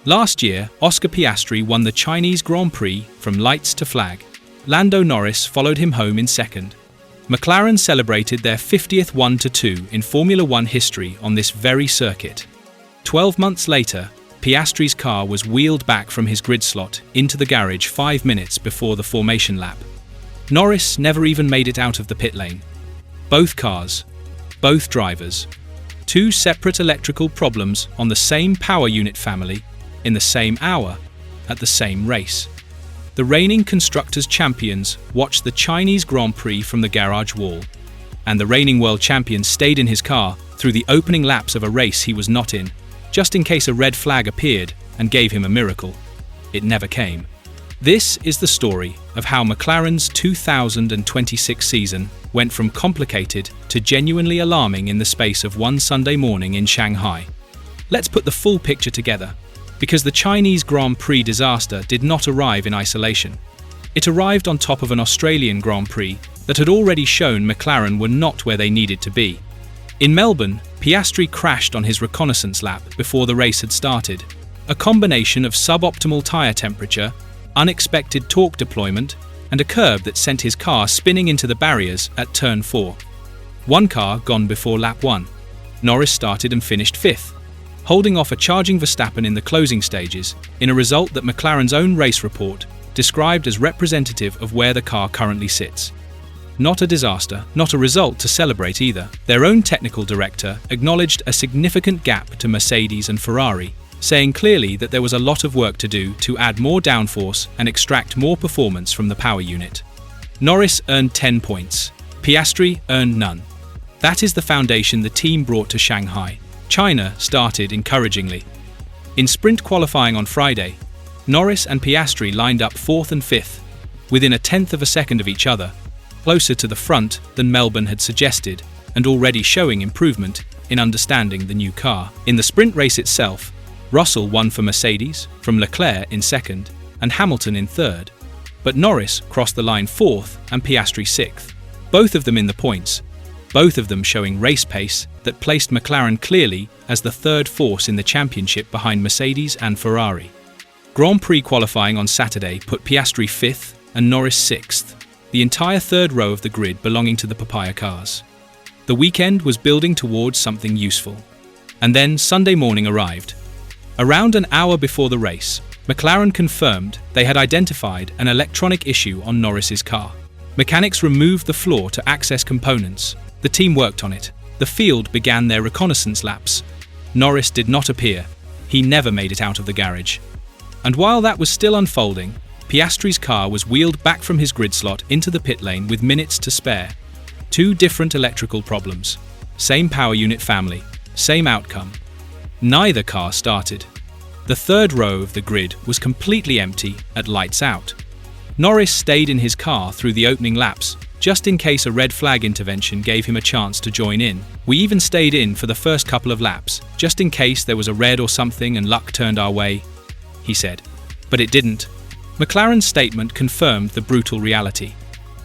Last year, Oscar Piastri won the Chinese Grand Prix from lights to flag. Lando Norris followed him home in second. McLaren celebrated their 50th 1-2 in Formula One history on this very circuit. 12 months later, Piastri's car was wheeled back from his grid slot into the garage 5 minutes before the formation lap. Norris never even made it out of the pit lane. Both cars, both drivers, two separate electrical problems on the same power unit family, in the same hour, at the same race. The reigning constructors champions watched the Chinese Grand Prix from the garage wall, and the reigning world champion stayed in his car through the opening laps of a race he was not in, just in case a red flag appeared and gave him a miracle. It never came. This is the story of how McLaren's 2026 season went from complicated to genuinely alarming in the space of one Sunday morning in Shanghai. Let's put the full picture together, because the Chinese Grand Prix disaster did not arrive in isolation. It arrived on top of an Australian Grand Prix that had already shown McLaren were not where they needed to be. In Melbourne, Piastri crashed on his reconnaissance lap before the race had started. A combination of suboptimal tyre temperature, unexpected torque deployment, and a curb that sent his car spinning into the barriers at turn 4. One car gone before lap 1. Norris started and finished 5th, holding off a charging Verstappen in the closing stages, in a result that McLaren's own race report described as representative of where the car currently sits. Not a disaster, not a result to celebrate either. Their own technical director acknowledged a significant gap to Mercedes and Ferrari, saying clearly that there was a lot of work to do to add more downforce and extract more performance from the power unit. Norris earned 10 points. Piastri earned none. That is the foundation the team brought to Shanghai. China started encouragingly. In sprint qualifying on Friday, Norris and Piastri lined up 4th and 5th, within a tenth of a second of each other, closer to the front than Melbourne had suggested, and already showing improvement in understanding the new car. In the sprint race itself, Russell won for Mercedes, from Leclerc in second, and Hamilton in third, but Norris crossed the line 4th and Piastri 6th, both of them in the points, both of them showing race pace that placed McLaren clearly as the third force in the championship behind Mercedes and Ferrari. Grand Prix qualifying on Saturday put Piastri 5th and Norris 6th, the entire third row of the grid belonging to the papaya cars. The weekend was building towards something useful. And then Sunday morning arrived. Around an hour before the race, McLaren confirmed they had identified an electronic issue on Norris's car. Mechanics removed the floor to access components. The team worked on it. The field began their reconnaissance laps. Norris did not appear. He never made it out of the garage. And while that was still unfolding, Piastri's car was wheeled back from his grid slot into the pit lane with minutes to spare. Two different electrical problems. Same power unit family. Same outcome. Neither car started. The third row of the grid was completely empty at lights out. Norris stayed in his car through the opening laps, just in case a red flag intervention gave him a chance to join in. We even stayed in for the first couple of laps, just in case there was a red or something and luck turned our way, he said. But it didn't. McLaren's statement confirmed the brutal reality.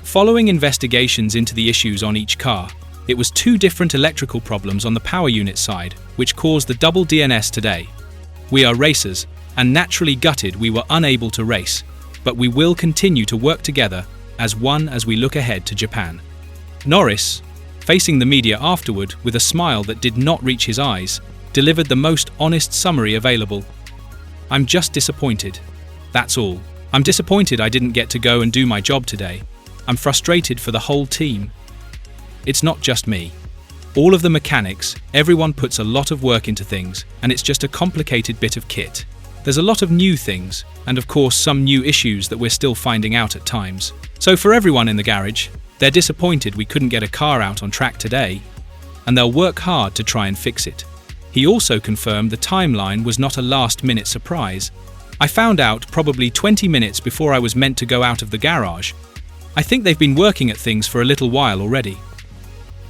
Following investigations into the issues on each car, it was two different electrical problems on the power unit side, which caused the double DNS today. We are racers, and naturally gutted we were unable to race, but we will continue to work together as one as we look ahead to Japan. Norris, facing the media afterward with a smile that did not reach his eyes, delivered the most honest summary available. "I'm just disappointed. That's all. I'm disappointed I didn't get to go and do my job today. I'm frustrated for the whole team. It's not just me. All of the mechanics, everyone puts a lot of work into things, and it's just a complicated bit of kit. There's a lot of new things, and of course some new issues that we're still finding out at times. So for everyone in the garage, they're disappointed we couldn't get a car out on track today, and they'll work hard to try and fix it." He also confirmed the timeline was not a last-minute surprise. "I found out probably 20 minutes before I was meant to go out of the garage. I think they've been working at things for a little while already."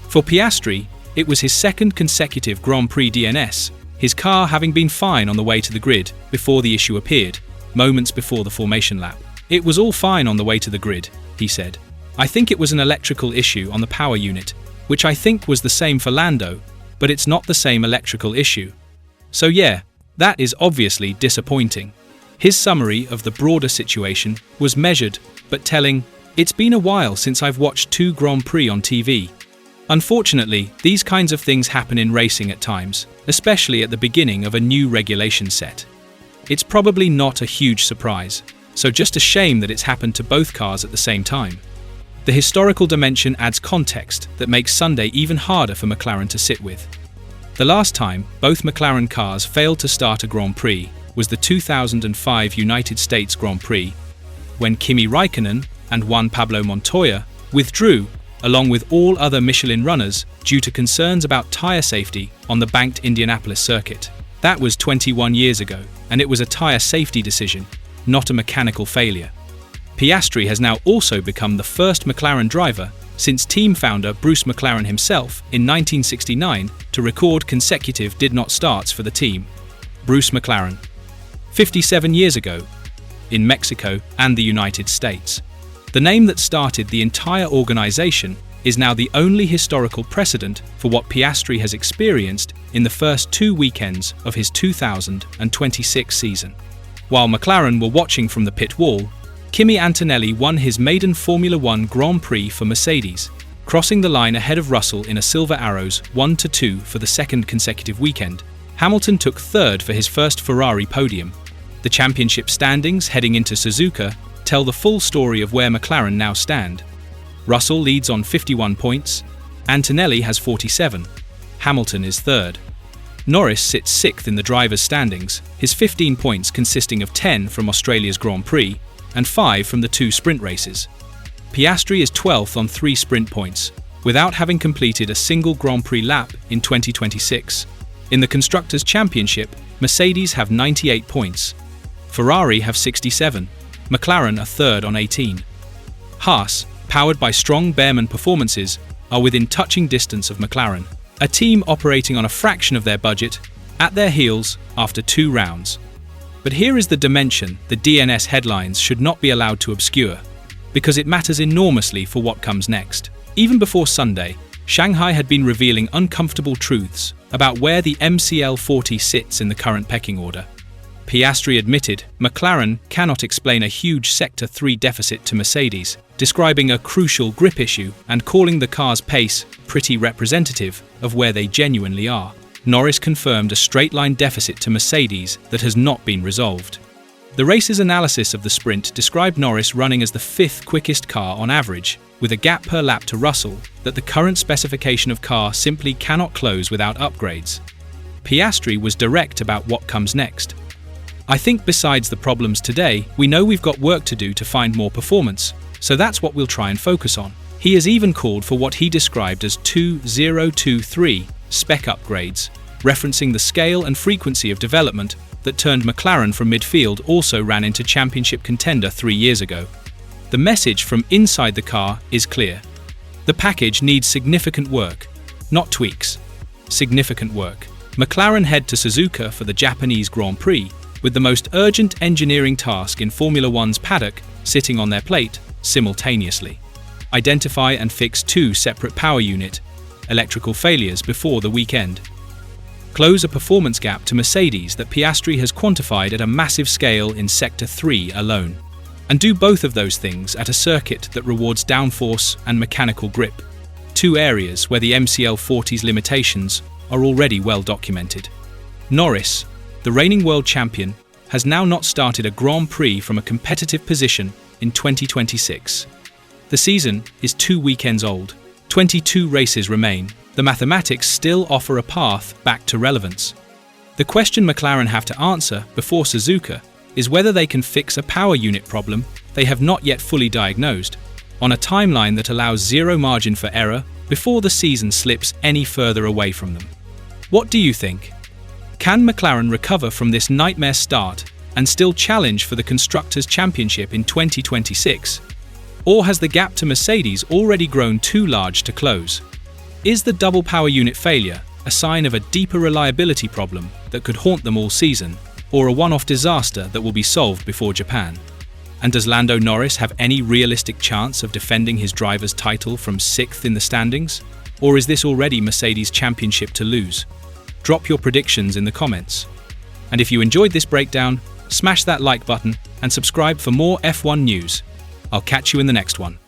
For Piastri, it was his second consecutive Grand Prix DNS, his car having been fine on the way to the grid before the issue appeared, moments before the formation lap. "It was all fine on the way to the grid," he said. "I think it was an electrical issue on the power unit, which I think was the same for Lando, but it's not the same electrical issue. So yeah, That is obviously disappointing. His summary of the broader situation was measured but telling, "It's been a while since I've watched 2 Grand Prix on TV." Unfortunately, these kinds of things happen in racing at times, especially at the beginning of a new regulation set. It's probably not a huge surprise, so just a shame that it's happened to both cars at the same time. The historical dimension adds context that makes Sunday even harder for McLaren to sit with. The last time both McLaren cars failed to start a Grand Prix was the 2005 United States Grand Prix, when Kimi Raikkonen and Juan Pablo Montoya withdrew, along with all other Michelin runners, due to concerns about tyre safety on the banked Indianapolis circuit. That was 21 years ago, and it was a tyre safety decision, not a mechanical failure. Piastri has now also become the first McLaren driver since team founder Bruce McLaren himself in 1969 to record consecutive did-not-starts for the team. Bruce McLaren. 57 years ago, in Mexico and the United States. The name that started the entire organization is now the only historical precedent for what Piastri has experienced in the first 2 weekends of his 2026 season. While McLaren were watching from the pit wall, Kimi Antonelli won his maiden Formula One Grand Prix for Mercedes, crossing the line ahead of Russell in a Silver Arrows 1-2 for the second consecutive weekend. Hamilton took third for his first Ferrari podium. The championship standings heading into Suzuka tell the full story of where McLaren now stand. Russell leads on 51 points, Antonelli has 47, Hamilton is third. Norris sits 6th in the drivers' standings, his 15 points consisting of 10 from Australia's Grand Prix and 5 from the 2 sprint races. Piastri is 12th on 3 sprint points, without having completed a single Grand Prix lap in 2026. In the Constructors' Championship, Mercedes have 98 points, Ferrari have 67, McLaren are third on 18. Haas, powered by strong Bearman performances, are within touching distance of McLaren, a team operating on a fraction of their budget, at their heels after 2 rounds. But here is the dimension the DNS headlines should not be allowed to obscure, because it matters enormously for what comes next. Even before Sunday, Shanghai had been revealing uncomfortable truths about where the MCL 40 sits in the current pecking order. Piastri admitted McLaren cannot explain a huge Sector 3 deficit to Mercedes, describing a crucial grip issue and calling the car's pace pretty representative of where they genuinely are. Norris confirmed a straight-line deficit to Mercedes that has not been resolved. The race's analysis of the sprint described Norris running as the 5th quickest car on average, with a gap per lap to Russell that the current specification of car simply cannot close without upgrades. Piastri was direct about what comes next. "I think besides the problems today, we know we've got work to do to find more performance, so that's what we'll try and focus on." He has even called for what he described as 2023 spec upgrades, referencing the scale and frequency of development that turned McLaren from midfield also ran into championship contender 3 years ago. The message from inside the car is clear. The package needs significant work, not tweaks. Significant work. McLaren head to Suzuka for the Japanese Grand Prix, with the most urgent engineering task in Formula One's paddock sitting on their plate simultaneously. Identify and fix 2 separate power unit electrical failures before the weekend. Close a performance gap to Mercedes that Piastri has quantified at a massive scale in Sector 3 alone. And do both of those things at a circuit that rewards downforce and mechanical grip, 2 areas where the MCL 40's limitations are already well documented. Norris, the reigning world champion, has now not started a Grand Prix from a competitive position in 2026. The season is 2 weekends old. 22 races remain. The mathematics still offer a path back to relevance. The question McLaren have to answer before Suzuka is whether they can fix a power unit problem they have not yet fully diagnosed, on a timeline that allows 0 margin for error before the season slips any further away from them. What do you think? Can McLaren recover from this nightmare start and still challenge for the Constructors' Championship in 2026? Or has the gap to Mercedes already grown too large to close? Is the double power unit failure a sign of a deeper reliability problem that could haunt them all season, or a one-off disaster that will be solved before Japan? And does Lando Norris have any realistic chance of defending his driver's title from 6th in the standings? Or is this already Mercedes' championship to lose? Drop your predictions in the comments. And if you enjoyed this breakdown, smash that like button and subscribe for more F1 news. I'll catch you in the next one.